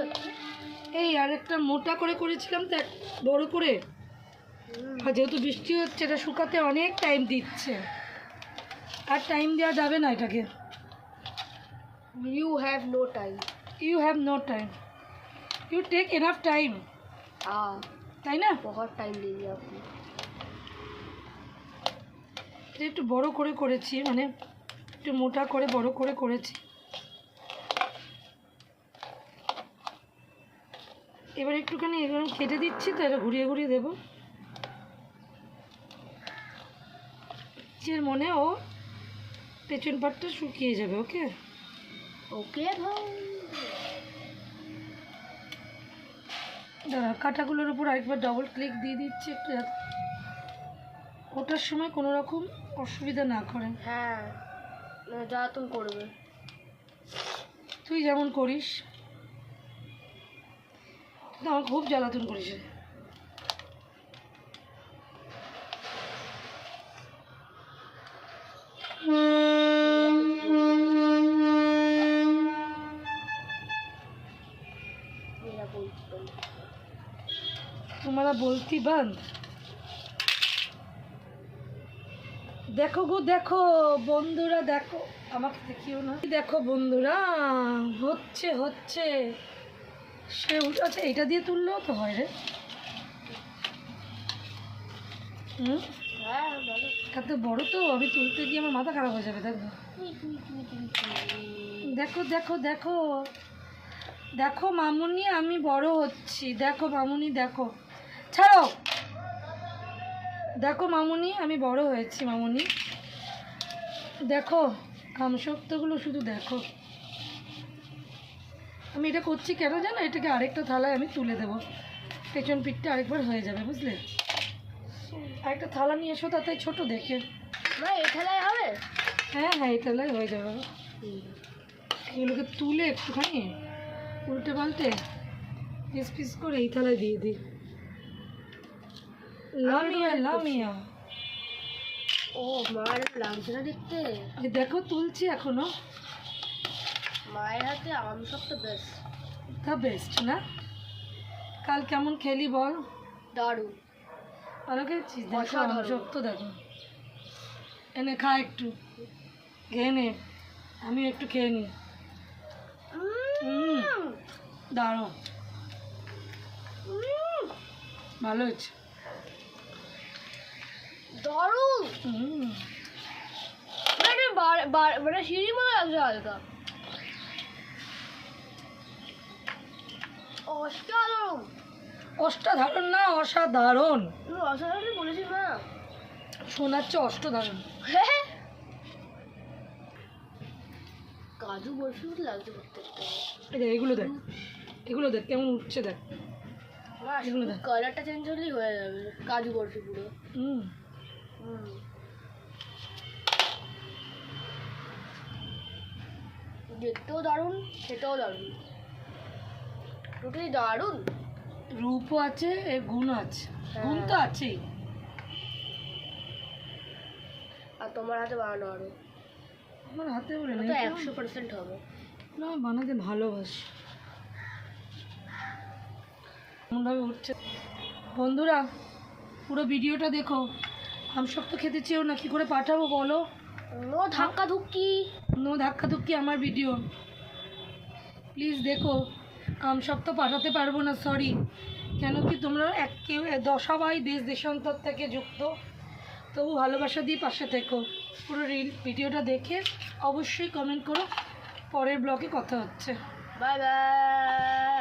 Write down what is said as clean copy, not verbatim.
হচ্ছে? এই আর একটা মোটা করে করেছিলাম তো বড় করে, আর যেহেতু বৃষ্টি হচ্ছে এটা শুকাতে অনেক টাইম দিচ্ছে, আর টাইম দেওয়া যাবে না এটাকে। You have no time. You have no time, you take enough time, हाँ, তাই না? बहुत टाइम ले लिया आपने। এটা একটু বড় করে করেছি, মানে একটু মোটা করে বড় করে করেছি। এবার একটুখানি এগুলো কেটে দিচ্ছি, তো এটা ঘুরিয়ে ঘুরিয়ে দেবো। এর মনে ও পেছন পাটটা শুকিয়ে যাবে। ওকে ओके भाई। দাঁড়া, কাঁটাগুলোর উপর আরেকবার ডবল ক্লিক দিয়ে দিচ্ছি একটু, যাতে ওটার সময় কোনো রকম অসুবিধা না করে। হ্যাঁ, যা তুমি করবে। তুই যেমন করিস, তুই তো আমার খুব জ্বালাতন করিস। मेरा बोलती बंद। तुम्हारा बोलती बंद। দেখো গো দেখো বন্ধুরা, দেখো আমাকে দেখিও না, দেখো বন্ধুরা হচ্ছে হচ্ছে সে উঠেছে। এটা দিয়ে তুললেও তো হয় রে। হ্যাঁ বলো। এত বড় তো, আমি তুলতে গিয়ে আমার মাথা খারাপ হয়ে যাবে। দেখো দেখো দেখো দেখো দেখো মামুনি, আমি বড় হচ্ছি। দেখো মামুনি, দেখো, ছাড়ো, দেখো মামুনি আমি বড় হয়েছি। মামুনি দেখো আমসত্ত্বগুলো, শুধু দেখো। আমি এটা করছি কেন জানো? এটাকে আরেকটা থালায় আমি তুলে দেবো, পেছন পিঠটা আরেকবার হয়ে যাবে, বুঝলে? আরেকটা থালা নিয়ে এসো, তাতে ছোট দেখে। না এই থালায় হবে? হ্যাঁ হ্যাঁ, এই থালায় হয়ে যাবে। এগুলোকে তুলে একটুখানি উল্টে পাল্টে পিস পিস করে এই থালায় দিয়ে দিই। লামিয়া লামিয়া, ও মার লাগছে না দেখতে। এই দেখো তুলছি এখনো। মায়ের হাতে আম সব তো বেস্ট। তা বেস্ট না? কাল কেমন খেলি বল? দারুণ ভালো খেয়েছিস? দেখো অসাধারণ। আমসত্ত্ব দেখো। এনে খা একটু, খেয়ে নে, আমিও একটু খেয়ে নিই। দাঁড়ো, ভালো হয়েছে, দারুণ। মানে সিঁড়ি মনে লাগছে হালকা। অসাধারণ। অষ্টাধারণ না, অসাধারণ। তুমি অসাধারণ বলেছি না? শোনাচ্ছে অষ্টধারণ। হ্যাঁ, কাজু বরফি মতো লাগছে প্রত্যেকটা। এই দেখ, এগুলো দেখ, এগুলো দেখ কেমন উঠছে, দেখ। এগুলো দেখ, কালারটা চেঞ্জ হলেই হয়ে যাবে কাজু বরফি পুরো। দেখতেও দারুণ, খেতেও দারুণ, টোটালি দারুণ। রূপও আছে, এর গুণ আছে, গুণ তো আছেই। আর তোমার হাতে বানানো আরো, আমার হাতে বলে তো নেই, 100% হবে। না বানাতে ভালোবাসি। এমনভাবে উঠছে। বন্ধুরা পুরো ভিডিওটা দেখো। আমসত্ত্ব খেতে চেয়েও না, কী করে পাঠাবো বলো? নো ধাক্কা ধুক্কি, নো ধাক্কা ধুক্কি আমার ভিডিও, প্লিজ দেখো। আমসত্ত্ব পাঠাতে পারবো না, সরি। কেন কি তোমরা কেউ সবাই দেশ দেশান্তর থেকে যুক্ত, তবু ভালোবাসা দিয়ে পাশে থেকো। পুরো ভিডিওটা দেখে অবশ্যই কমেন্ট করো। পরের ব্লগে কথা হচ্ছে। Bye bye.